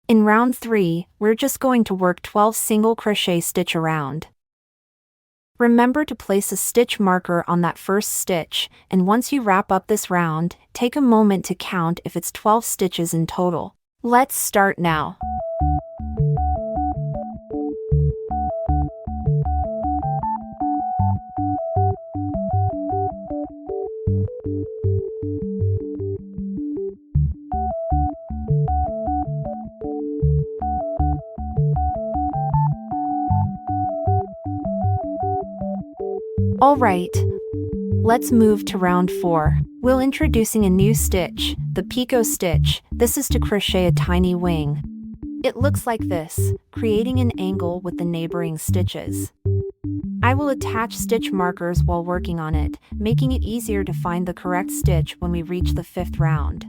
In round 3, we're just going to work 12 single crochet stitch around. Remember to place a stitch marker on that first stitch, and once you wrap up this round, take a moment to count if it's 12 stitches in total. Let's start now. Alright, let's move to round 4. We're introducing a new stitch, the Picot stitch. This is to crochet a tiny wing. It looks like this, creating an angle with the neighboring stitches. I will attach stitch markers while working on it, making it easier to find the correct stitch when we reach the 5th round.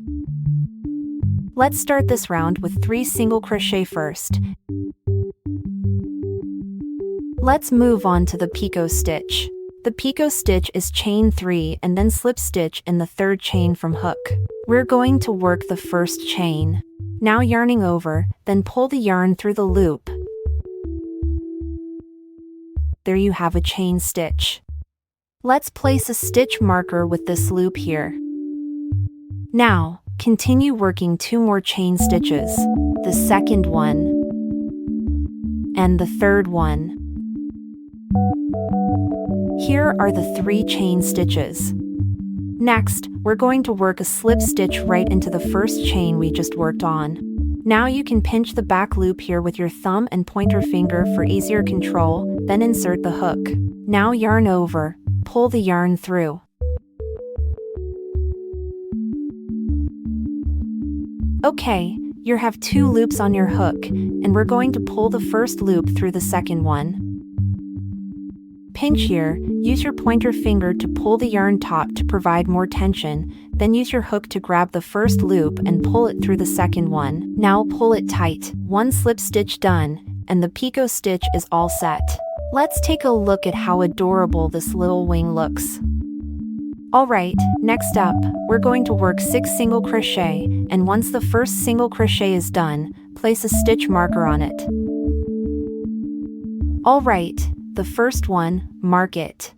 Let's start this round with 3 single crochet first. Let's move on to the Picot stitch. The Picot stitch is chain 3 and then slip stitch in the 3rd chain from hook. We're going to work the first chain. Now yarning over, then pull the yarn through the loop. There you have a chain stitch. Let's place a stitch marker with this loop here. Now, continue working 2 more chain stitches, the 2nd one, and the 3rd one. Here are the 3 chain stitches. Next, we're going to work a slip stitch right into the first chain we just worked on. Now you can pinch the back loop here with your thumb and pointer finger for easier control, then insert the hook. Now yarn over, pull the yarn through. Okay, you have 2 loops on your hook, and we're going to pull the first loop through the 2nd one. Pinch here, use your pointer finger to pull the yarn taut to provide more tension, then use your hook to grab the first loop and pull it through the 2nd one. Now pull it tight. 1 slip stitch done, and the Picot stitch is all set. Let's take a look at how adorable this little wing looks. Alright, next up, we're going to work 6 single crochet, and once the first single crochet is done, place a stitch marker on it. Alright, the first one, mark it.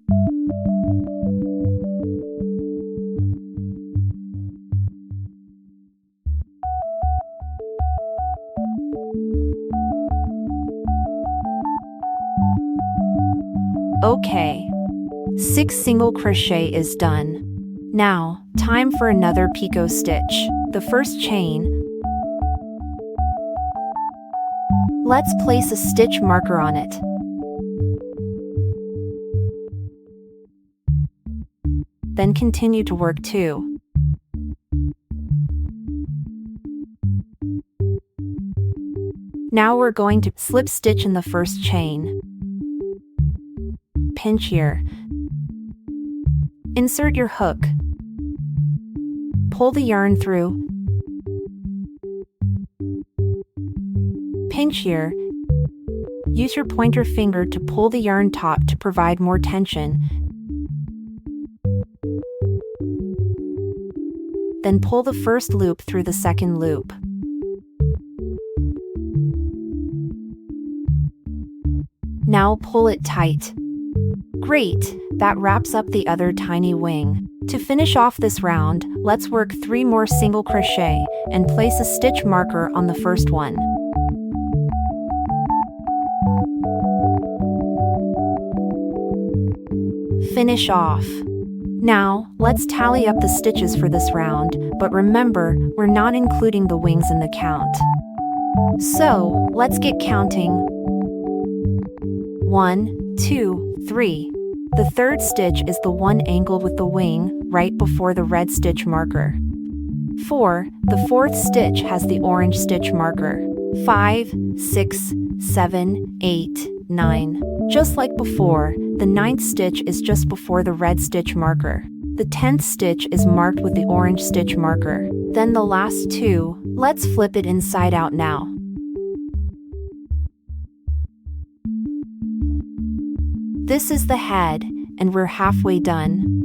Okay. 6 single crochet is done. Now, time for another Picot stitch. The first chain. Let's place a stitch marker on it. Then continue to work 2. Now we're going to slip stitch in the first chain. Pinch here. Insert your hook. Pull the yarn through. Pinch here. Use your pointer finger to pull the yarn taut to provide more tension. Then pull the first loop through the 2nd loop. Now pull it tight. Great, that wraps up the other tiny wing. To finish off this round, let's work 3 more single crochet and place a stitch marker on the first one. Finish off. Now, let's tally up the stitches for this round, but remember, we're not including the wings in the count. So, let's get counting. 1, 2, 3. The 3rd stitch is the one angled with the wing, right before the red stitch marker. 4. The 4th stitch has the orange stitch marker. 5, 6, 7, 8, 9. Just like before, the 9th stitch is just before the red stitch marker. The 10th stitch is marked with the orange stitch marker. Then the last 2, let's flip it inside out now. This is the head, and we're halfway done.